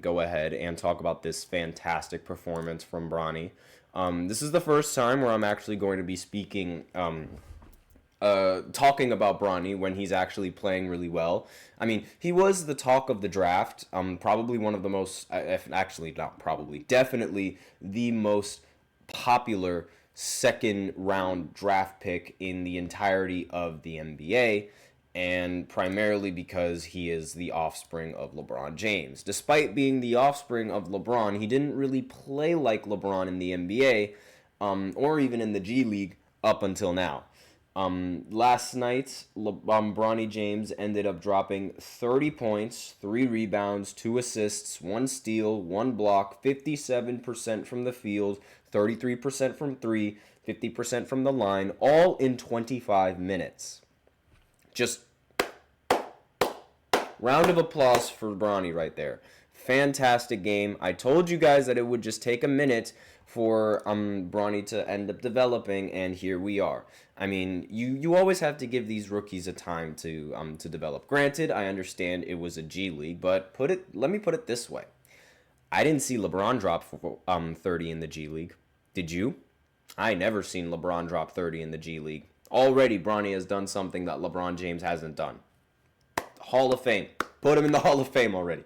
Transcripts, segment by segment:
go ahead and talk about this fantastic performance from Bronny. This is the first time where I'm actually going to be speaking, talking about Bronny when he's actually playing really well. I mean, he was the talk of the draft. Probably one of the most, if actually not probably, definitely the most popular second round draft pick in the entirety of the NBA, and primarily because he is the offspring of LeBron James. Despite being the offspring of LeBron, he didn't really play like LeBron in the NBA, or even in the G League up until now. Last night, Bronny James ended up dropping 30 points, 3 rebounds, 2 assists, 1 steal, 1 block, 57% from the field, 33% from 3, 50% from the line, all in 25 minutes. Just round of applause for Bronny right there. Fantastic game. I told you guys that it would just take a minute for Bronny to end up developing, and here we are. I mean, you always have to give these rookies a time to develop. Granted, I understand it was a G League, but let me put it this way. I didn't see LeBron drop 30 in the G League. Did you? I never seen LeBron drop 30 in the G League. Already, Bronny has done something that LeBron James hasn't done. Hall of Fame. Put him in the Hall of Fame already.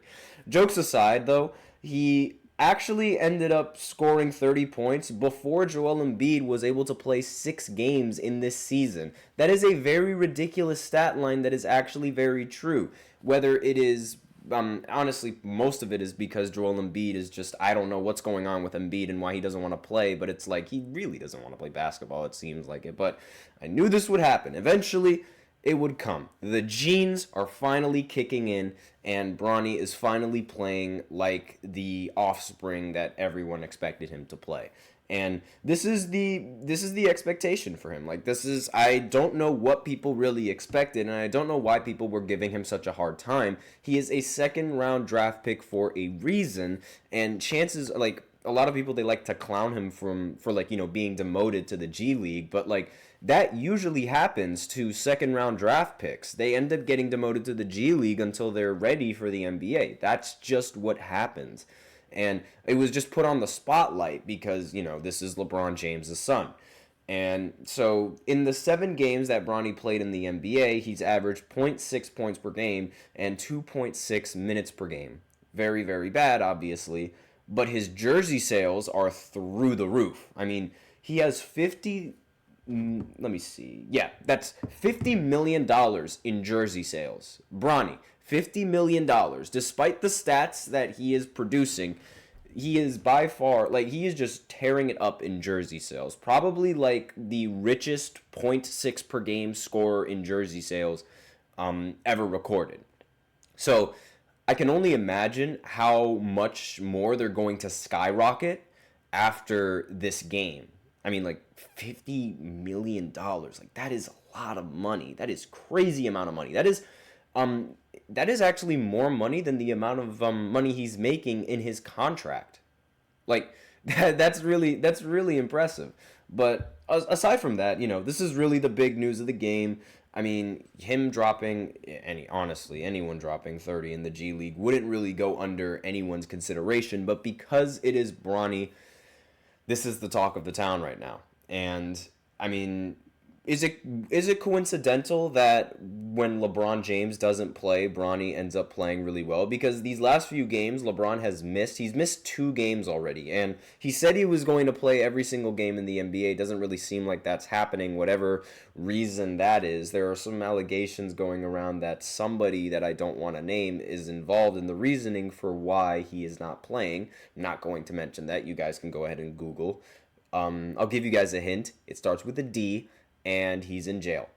Jokes aside, though, he actually ended up scoring 30 points before Joel Embiid was able to play 6 games in this season. That is a very ridiculous stat line that is actually very true. Whether it is, honestly, most of it is because Joel Embiid is just, I don't know what's going on with Embiid and why he doesn't want to play, but it's like he really doesn't want to play basketball, it seems like it. But I knew this would happen. Eventually, it would come. The genes are finally kicking in, and Bronny is finally playing like the offspring that everyone expected him to play. And this is the expectation for him. Like, I don't know what people really expected, and I don't know why people were giving him such a hard time. He is a second round draft pick for a reason, and chances, like, a lot of people, they like to clown him for like, being demoted to the G League, but like, that usually happens to second round draft picks. They end up getting demoted to the G League until they're ready for the NBA. That's just what happens. And it was just put on the spotlight because, this is LeBron James' son. And so in the 7 games that Bronny played in the NBA, he's averaged 0.6 points per game and 2.6 minutes per game. Very, very bad, obviously. But his jersey sales are through the roof. I mean, he has 50... Let me see. Yeah, that's $50 million in jersey sales. Bronny, $50 million. Despite the stats that he is producing, he is by far, like, he is just tearing it up in jersey sales. Probably, like, the richest 0.6 per game scorer in jersey sales ever recorded. So, I can only imagine how much more they're going to skyrocket after this game. I mean, like, $50 million. Like, that is a lot of money. That is crazy amount of money. That is actually more money than the amount of money he's making in his contract. Like, that's really impressive. But aside from that, this is really the big news of the game. I mean, him dropping, anyone dropping 30 in the G League wouldn't really go under anyone's consideration. But because it is Bronny, this is the talk of the town right now. And, I mean, is it coincidental that when LeBron James doesn't play, Bronny ends up playing really well? Because these last few games, LeBron has missed. He's missed 2 games already. And he said he was going to play every single game in the NBA. It doesn't really seem like that's happening, whatever reason that is. There are some allegations going around that somebody that I don't want to name is involved in the reasoning for why he is not playing. I'm not going to mention that. You guys can go ahead and Google. I'll give you guys a hint. It starts with a D, and he's in jail.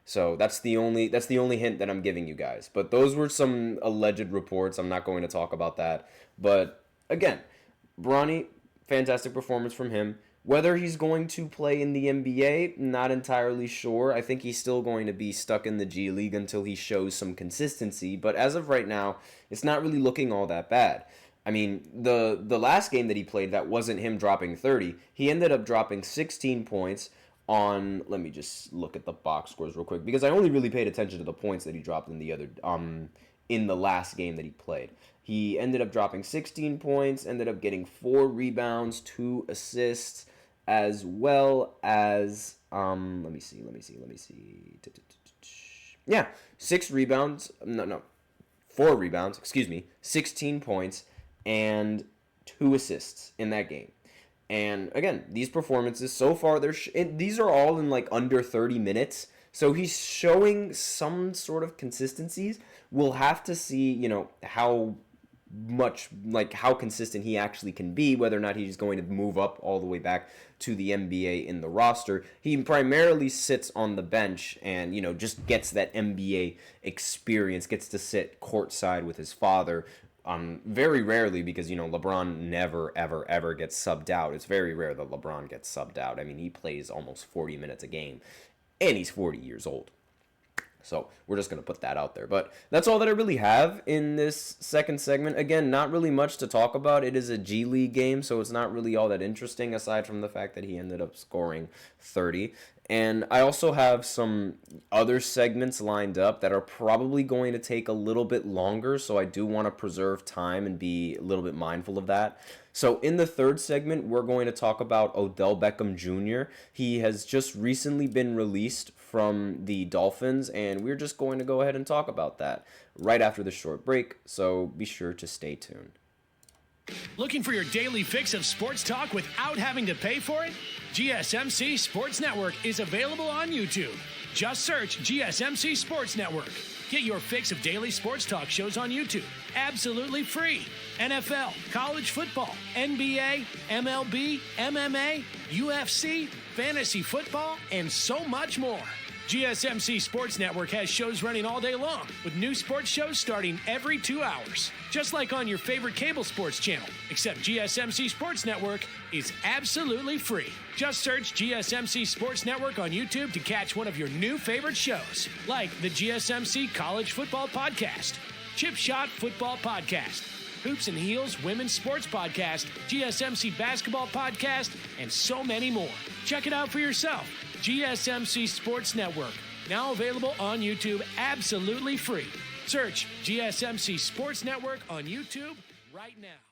So that's the only hint that I'm giving you guys. But those were some alleged reports. I'm not going to talk about that. But again, Bronny, fantastic performance from him. Whether he's going to play in the NBA, not entirely sure. I think he's still going to be stuck in the G League until he shows some consistency. But as of right now, it's not really looking all that bad. I mean, the last game that he played that wasn't him dropping 30, he ended up dropping 16 points on, let me just look at the box scores real quick, because I only really paid attention to the points that he dropped in the last game that he played. He ended up dropping 16 points, ended up getting 4 rebounds, 2 assists, as well as, let me see. Yeah, 4 rebounds, 16 points, and 2 assists in that game. And again, these performances so far, these are all in like under 30 minutes. So he's showing some sort of consistencies. We'll have to see, how consistent he actually can be, whether or not he's going to move up all the way back to the NBA in the roster. He primarily sits on the bench and, just gets that NBA experience, gets to sit courtside with his father. Very rarely, because, LeBron never, ever, ever gets subbed out. It's very rare that LeBron gets subbed out. I mean, he plays almost 40 minutes a game, and he's 40 years old. So we're just going to put that out there. But that's all that I really have in this second segment. Again, not really much to talk about. It is a G League game, so it's not really all that interesting, aside from the fact that he ended up scoring 30. And I also have some other segments lined up that are probably going to take a little bit longer, so I do want to preserve time and be a little bit mindful of that. So in the third segment, we're going to talk about Odell Beckham Jr. He has just recently been released from the Dolphins, and we're just going to go ahead and talk about that right after the short break, so be sure to stay tuned. Looking for your daily fix of sports talk without having to pay for it? GSMC Sports Network is available on YouTube. Just search GSMC Sports Network. Get your fix of daily sports talk shows on YouTube, absolutely free. NFL, college football, NBA, MLB, MMA, UFC, fantasy football, and so much more. GSMC Sports Network has shows running all day long, with new sports shows starting every 2 hours. Just like on your favorite cable sports channel, except GSMC Sports Network is absolutely free. Just search GSMC Sports Network on YouTube to catch one of your new favorite shows, like the GSMC College Football Podcast, Chip Shot Football Podcast, Hoops and Heels Women's Sports Podcast, GSMC Basketball Podcast, and so many more. Check it out for yourself. GSMC Sports Network, now available on YouTube absolutely free. Search GSMC Sports Network on YouTube right now.